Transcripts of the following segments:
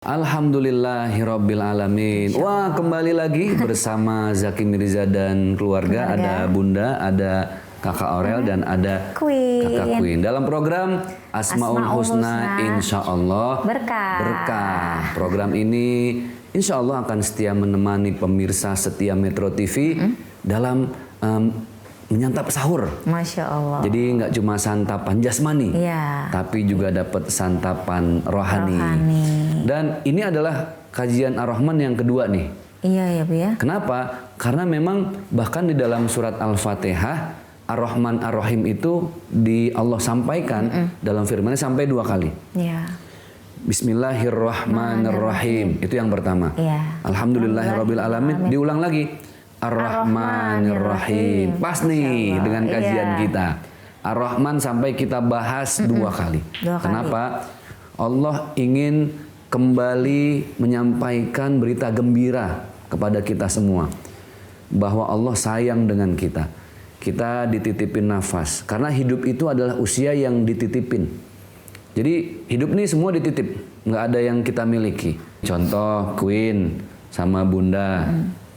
Alhamdulillahirabbil alamin. Wah, kembali lagi bersama Zaki Mirza dan keluarga. Ada Bunda, ada Kakak Aurel dan ada Kakak Queen. Dalam program Asmaul Husna Insyaallah Berkah. Program ini insya Allah akan setia menemani pemirsa setia Metro TV dalam menyantap sahur. Masya Allah. Jadi nggak cuma santapan jasmani, tapi juga dapat santapan rohani. Dan ini adalah kajian Ar-Rahman yang kedua nih. Iya ya Bu ya. Kenapa? Karena memang bahkan di dalam surat Al-Fatihah Ar-Rahman Ar-Rahim itu Allah sampaikan dalam firman-Nya sampai 2 kali. Iya. Bismillahirrahmanirrahim. Itu yang pertama. Iya. Alhamdulillahirabbil alamin. Diulang lagi. Ar-Rahmanir-Rahim. Pas nih dengan kajian kita. Ar-Rahman sampai kita bahas 2 kali. Kenapa? Allah ingin kembali menyampaikan berita gembira kepada kita semua. Bahwa Allah sayang dengan kita. Kita dititipin nafas. Karena hidup itu adalah usia yang dititipin. Jadi hidup ini semua dititip. Nggak ada yang kita miliki. Contoh Queen sama Bunda.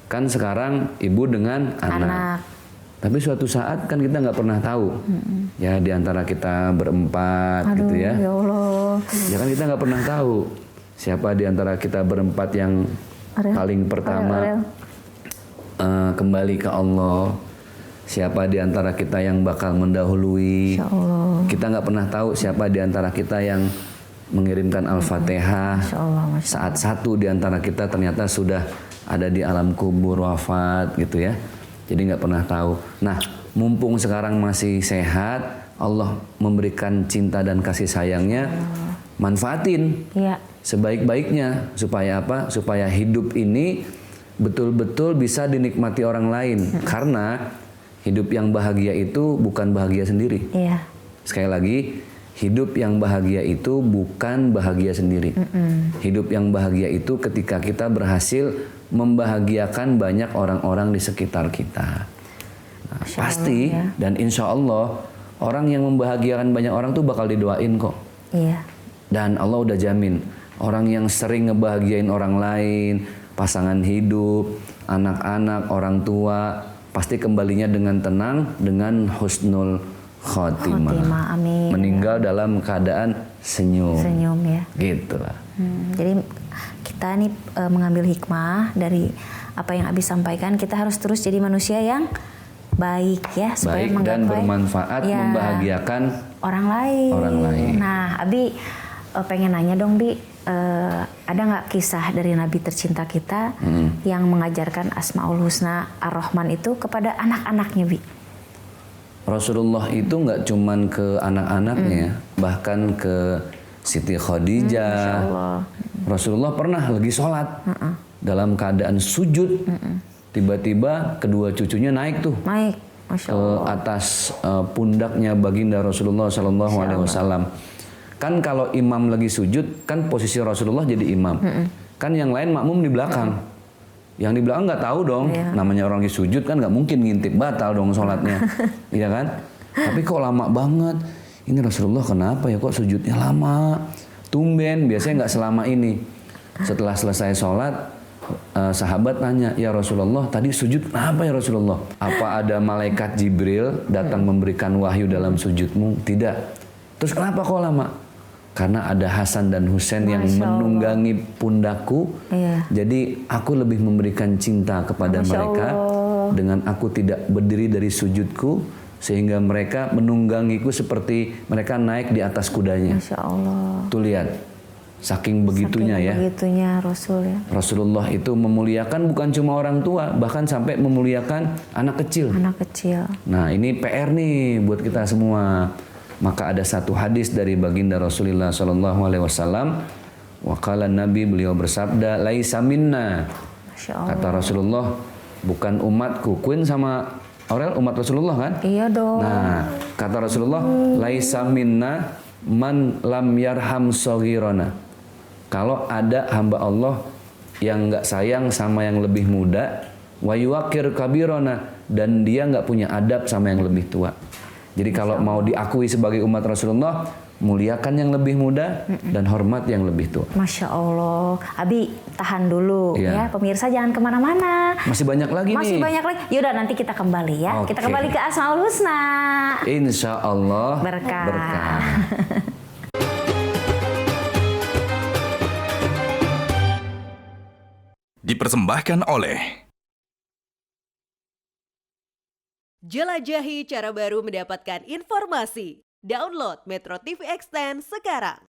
Kan sekarang ibu dengan anak. Tapi suatu saat kan kita nggak pernah tahu. Ya diantara kita berempat. Gitu ya. Ya Allah. Ya kan kita nggak pernah tahu. Siapa diantara kita berempat yang paling pertama kembali ke Allah. Siapa diantara kita yang bakal mendahului. Kita nggak pernah tahu siapa diantara kita yang mengirimkan Al-Fatihah. Saat satu diantara kita ternyata sudah ada di alam kubur wafat gitu ya. Jadi nggak pernah tahu. Nah, mumpung sekarang masih sehat, Allah memberikan cinta dan kasih sayangnya, manfaatin sebaik-baiknya supaya apa? Supaya hidup ini betul-betul bisa dinikmati orang lain. Karena hidup yang bahagia itu bukan bahagia sendiri. Sekali lagi, hidup yang bahagia itu bukan bahagia sendiri. Hidup yang bahagia itu ketika kita berhasil membahagiakan banyak orang-orang di sekitar kita. Nah, pasti dan insya Allah orang yang membahagiakan banyak orang tuh bakal didoain kok. Dan Allah udah jamin orang yang sering ngebahagiain orang lain, pasangan hidup, anak-anak, orang tua, pasti kembalinya dengan tenang, dengan husnul khotimah. Amin. Meninggal dalam keadaan senyum. Senyum ya. Gitu lah. Jadi kita nih mengambil hikmah dari apa yang Abi sampaikan. Kita harus terus jadi manusia yang baik ya, supaya baik dan bermanfaat, membahagiakan orang lain. Nah, Abi pengen nanya dong, Bi, ada nggak kisah dari Nabi tercinta kita yang mengajarkan Asmaul Husna Ar-Rahman itu kepada anak-anaknya, Bi? Rasulullah itu nggak cuman ke anak-anaknya, bahkan ke Siti Khadijah. Rasulullah pernah lagi sholat dalam keadaan sujud, tiba-tiba kedua cucunya naik tuh ke atas pundaknya baginda Rasulullah Sallallahu Alaihi Wasallam. Kan kalau imam lagi sujud, kan posisi Rasulullah jadi imam. Kan yang lain makmum di belakang. Yang di belakang nggak tahu dong, namanya orang lagi sujud kan nggak mungkin ngintip, batal dong sholatnya, iya kan? Tapi kok lama banget? Ini Rasulullah kenapa ya kok sujudnya lama? Tumben, biasanya nggak selama ini. Setelah selesai sholat, sahabat tanya, ya Rasulullah tadi sujud kenapa ya Rasulullah? Apa ada malaikat Jibril datang memberikan wahyu dalam sujudmu? Tidak. Terus kenapa kok lama? Karena ada Hasan dan Husain yang menunggangi pundakku. Jadi aku lebih memberikan cinta kepada mereka dengan aku tidak berdiri dari sujudku, sehingga mereka menunggangiku seperti mereka naik di atas kudanya. Masya Allah. Tuh lihat, saking begitunya ya. Begitunya Rasul ya. Rasulullah itu memuliakan bukan cuma orang tua, bahkan sampai memuliakan anak kecil. Anak kecil. Nah ini PR nih buat kita semua. Maka ada satu hadis dari baginda Rasulullah Sallallahu Alaihi Wasallam. Waqala Nabi, beliau bersabda, laisa minna. Kata Rasulullah, bukan umatku. Queen sama Aurel umat Rasulullah kan? Iya dong. Nah, kata Rasulullah, laisa minna man lam yarham saghirana. Kalau ada hamba Allah yang nggak sayang sama yang lebih muda, wa yuwaqir kabirana, dan dia nggak punya adab sama yang lebih tua. Jadi kalau mau diakui sebagai umat Rasulullah, muliakan yang lebih muda dan hormat yang lebih tua. Masya Allah. Abi tahan dulu ya. Pemirsa jangan kemana-mana. Masih banyak lagi nih. Masih banyak lagi. Yaudah nanti kita kembali ya. Kita kembali ke Asmaul Husna. Insya Allah berkah. Dipersembahkan oleh Jelajahi cara baru mendapatkan informasi. Download Metro TV Extend sekarang.